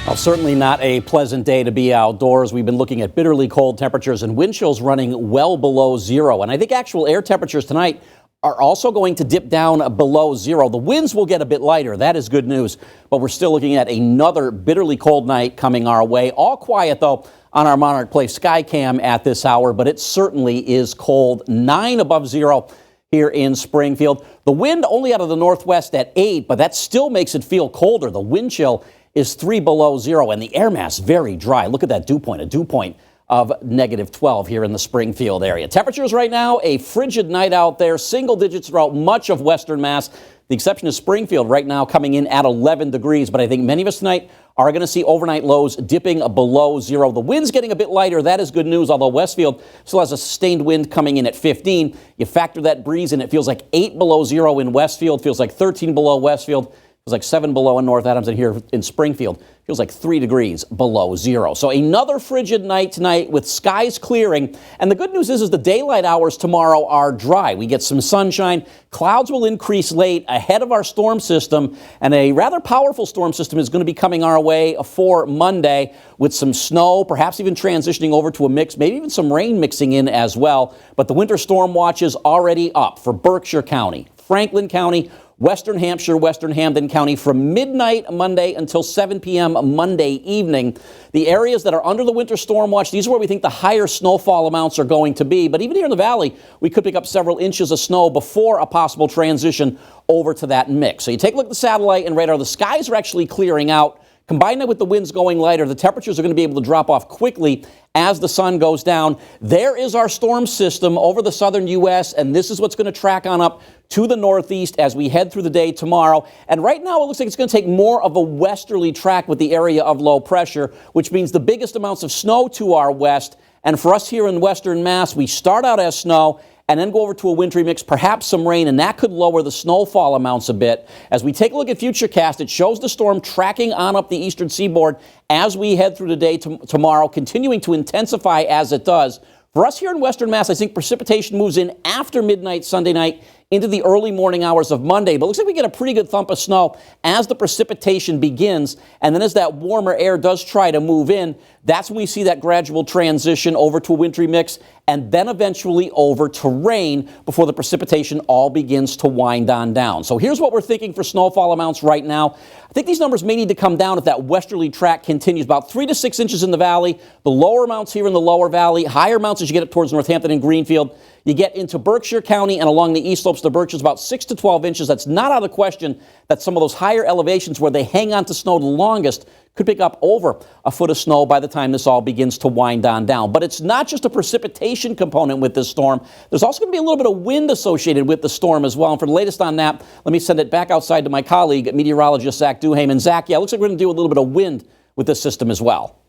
Well, certainly not a pleasant day to be outdoors. We've been looking at bitterly cold temperatures and wind chills running well below zero. And I think actual air temperatures tonight are also going to dip down below zero. The winds will get a bit lighter. That is good news. But we're still looking at another bitterly cold night coming our way. All quiet, though, on our Monarch Place Skycam at this hour. But it certainly is cold. 9 above zero here in Springfield. The wind only out of the northwest at 8, but that still makes it feel colder. The wind chill is 3 below zero, and the air mass very dry. Look at that dew point, a dew point of -12 here in the Springfield area. Temperatures right now, a frigid night out there, single digits throughout much of western Mass. The exception is Springfield right now coming in at 11 degrees, but I think many of us tonight are going to see overnight lows dipping below zero. The wind's getting a bit lighter. That is good news, although Westfield still has a sustained wind coming in at 15. You factor that breeze in, it feels like 8 below zero in Westfield, feels like 13 below Westfield. It was like 7 below in North Adams, and here in Springfield feels like 3 degrees below zero. So another frigid night tonight with skies clearing. And the good news is the daylight hours tomorrow are dry. We get some sunshine. Clouds will increase late ahead of our storm system. And a rather powerful storm system is going to be coming our way for Monday with some snow, perhaps even transitioning over to a mix, maybe even some rain mixing in as well. But the winter storm watch is already up for Berkshire County, Franklin County, Western Hampshire, Western Hampden County from midnight Monday until 7 p.m. Monday evening. The areas that are under the winter storm watch, these are where we think the higher snowfall amounts are going to be. But even here in the valley, we could pick up several inches of snow before a possible transition over to that mix. So you take a look at the satellite and radar. The skies are actually clearing out. Combine that with the winds going lighter, the temperatures are going to be able to drop off quickly as the sun goes down. There is our storm system over the southern U.S., and this is what's going to track on up to the northeast as we head through the day tomorrow. And right now, it looks like it's going to take more of a westerly track with the area of low pressure, which means the biggest amounts of snow to our west. And for us here in western Mass, we start out as snow and then go over to a wintry mix, perhaps some rain, and that could lower the snowfall amounts a bit. As we take a look at Futurecast, it shows the storm tracking on up the eastern seaboard as we head through the day tomorrow, continuing to intensify as it does. For us here in western Mass, I think precipitation moves in after midnight Sunday night into the early morning hours of Monday. But it looks like we get a pretty good thump of snow as the precipitation begins. And then as that warmer air does try to move in, that's when we see that gradual transition over to a wintry mix and then eventually over to rain before the precipitation all begins to wind on down. So here's what we're thinking for snowfall amounts right now. I think these numbers may need to come down if that westerly track continues. About 3 to 6 inches in the valley, the lower amounts here in the lower valley, higher amounts as you get up towards Northampton and Greenfield. You get into Berkshire County and along the east slopes of the Berkshires, about 6 to 12 inches. That's not out of the question that some of those higher elevations where they hang on to snow the longest could pick up over a foot of snow by the time this all begins to wind on down. But it's not just a precipitation component with this storm. There's also going to be a little bit of wind associated with the storm as well. And for the latest on that, let me send it back outside to my colleague, meteorologist Zach Duhayman. Zach, yeah, it looks like we're going to deal with a little bit of wind with this system as well.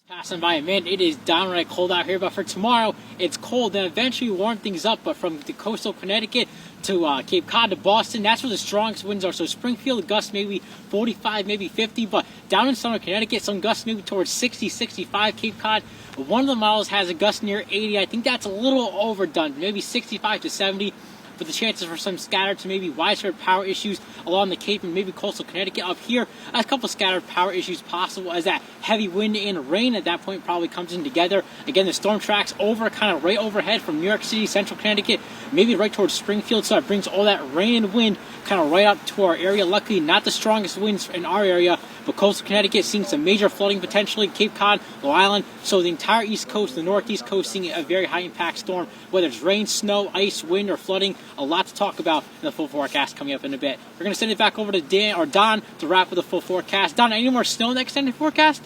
Passing by, man, it is downright cold out here, but for tomorrow it's cold and eventually warm things up. But from the coastal Connecticut to Cape Cod to Boston, that's where the strongest winds are. So Springfield gusts maybe 45, maybe 50, but down in southern Connecticut, some gusts maybe towards 60, 65. Cape Cod, one of the models has a gust near 80. I think that's a little overdone, maybe 65 to 70. But the chances for some scattered to maybe widespread power issues along the Cape and maybe coastal Connecticut up here. A couple scattered power issues possible as that heavy wind and rain at that point probably comes in together. Again, the storm tracks over kind of right overhead from New York City, central Connecticut, maybe right towards Springfield. So it brings all that rain and wind kind of right up to our area. Luckily, not the strongest winds in our area, but coastal Connecticut seeing some major flooding potentially. Cape Cod, Long Island. So the entire East Coast, the Northeast Coast seeing a very high impact storm, whether it's rain, snow, ice, wind, or flooding. A lot to talk about in the full forecast coming up in a bit. We're going to send it back over to Dan or Don to wrap with the full forecast. Don, any more snow in the extended forecast?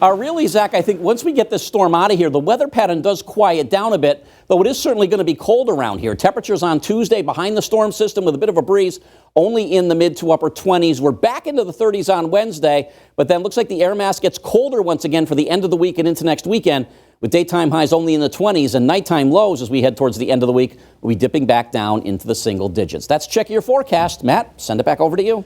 Really, Zach, I think once we get this storm out of here, the weather pattern does quiet down a bit, though it is certainly going to be cold around here. Temperatures on Tuesday behind the storm system with a bit of a breeze, only in the mid to upper 20s. We're back into the 30s on Wednesday, but then looks like the air mass gets colder once again for the end of the week and into next weekend, with daytime highs only in the 20s and nighttime lows as we head towards the end of the week. We'll be dipping back down into the single digits. That's Check Your Forecast. Matt, send it back over to you.